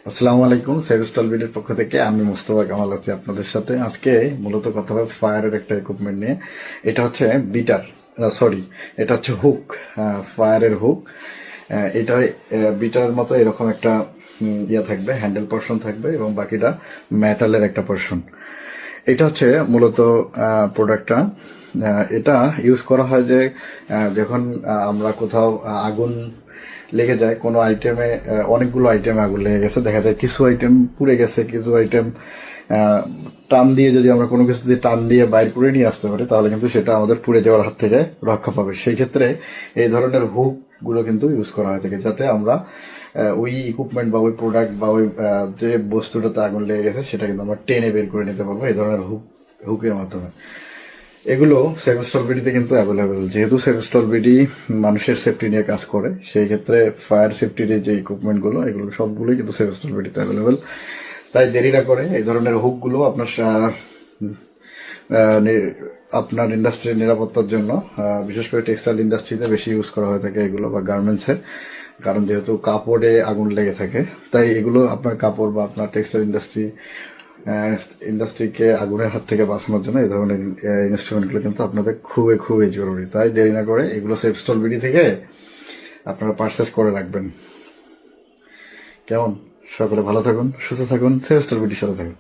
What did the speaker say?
আসসালামু আলাইকুম। সেভস্টল বিডির পক্ষ থেকে আমি মোস্তফা কামাল আছি আপনাদের সাথে। আজকে মূলত কথা হবে ফায়ারের একটা ইকুইপমেন্ট নিয়ে। এটা হচ্ছে বিটার, সরি, এটা হচ্ছে হুক, ফায়ারের হুক। এটা বিটার মতো এরকম একটা ইয়ে থাকবে, হ্যান্ডেল পোর্শন থাকবে এবং বাকিটা মেটালের একটা পোর্শন। এটা হচ্ছে মূলত প্রোডাক্টটা। এটা ইউজ করা হয় যে যখন আমরা কোথাও আগুন লেগে যায় কোনো আইটেমে, অনেকগুলো আইটেমে আগুন লেগে গেছে, দেখা যায় কিছু আইটেম পুড়ে গেছে, কিছু আইটেম টান দিয়ে, যদি আমরা কোনো কিছু দিয়ে টান দিয়ে বাইর করে নিয়ে আসতে পারি তাহলে কিন্তু সেটা আমাদের পুড়ে যাওয়ার হাত থেকে রক্ষা পাবে। সেই ক্ষেত্রে এই ধরনের হুক গুলো কিন্তু ইউজ করা হয়ে থাকে, যাতে আমরা ওই ইকুইপমেন্ট বা ওই প্রোডাক্ট বা ওই যে বস্তুটাতে আগুন লেগে গেছে সেটা কিন্তু আমরা টেনে বের করে নিতে পারবো এই ধরনের হুকের মাধ্যমে। এগুলো সেভস্টল বিডিতে কিন্তু অ্যাভেলেবেল। যেহেতু সেভস্টল বিডি মানুষের সেফটি নিয়ে কাজ করে, সেই ক্ষেত্রে ফায়ার সেফটির যে ইকুইপমেন্টগুলো এগুলো সবগুলোই কিন্তু সেভস্টল বিডিতে অ্যাভেলেবেল। তাই দেরি না করে এই ধরনের হুকগুলো আপনার ইন্ডাস্ট্রির নিরাপত্তার জন্য, বিশেষ করে টেক্সটাইল ইন্ডাস্ট্রিতে বেশি ইউজ করা হয়ে থাকে এগুলো, বা গার্মেন্টসে। কারণ যেহেতু কাপড়ে আগুন লেগে থাকে, তাই এগুলো আপনার কাপড় বা আপনার টেক্সটাইল ইন্ডাস্ট্রিকে আগুনের হাত থেকে বাঁচানোর জন্য এই ধরনের ইনস্ট্রুমেন্টগুলো কিন্তু আপনাদের খুবই খুবই জরুরি। তাই দেরি না করে এগুলো সেভস্টল বিডি থেকে আপনারা পারচেস করে রাখবেন। কেমন? সকলে ভালো থাকুন, সুস্থ থাকুন, সেভস্টল বিডির সাথে থাকুন।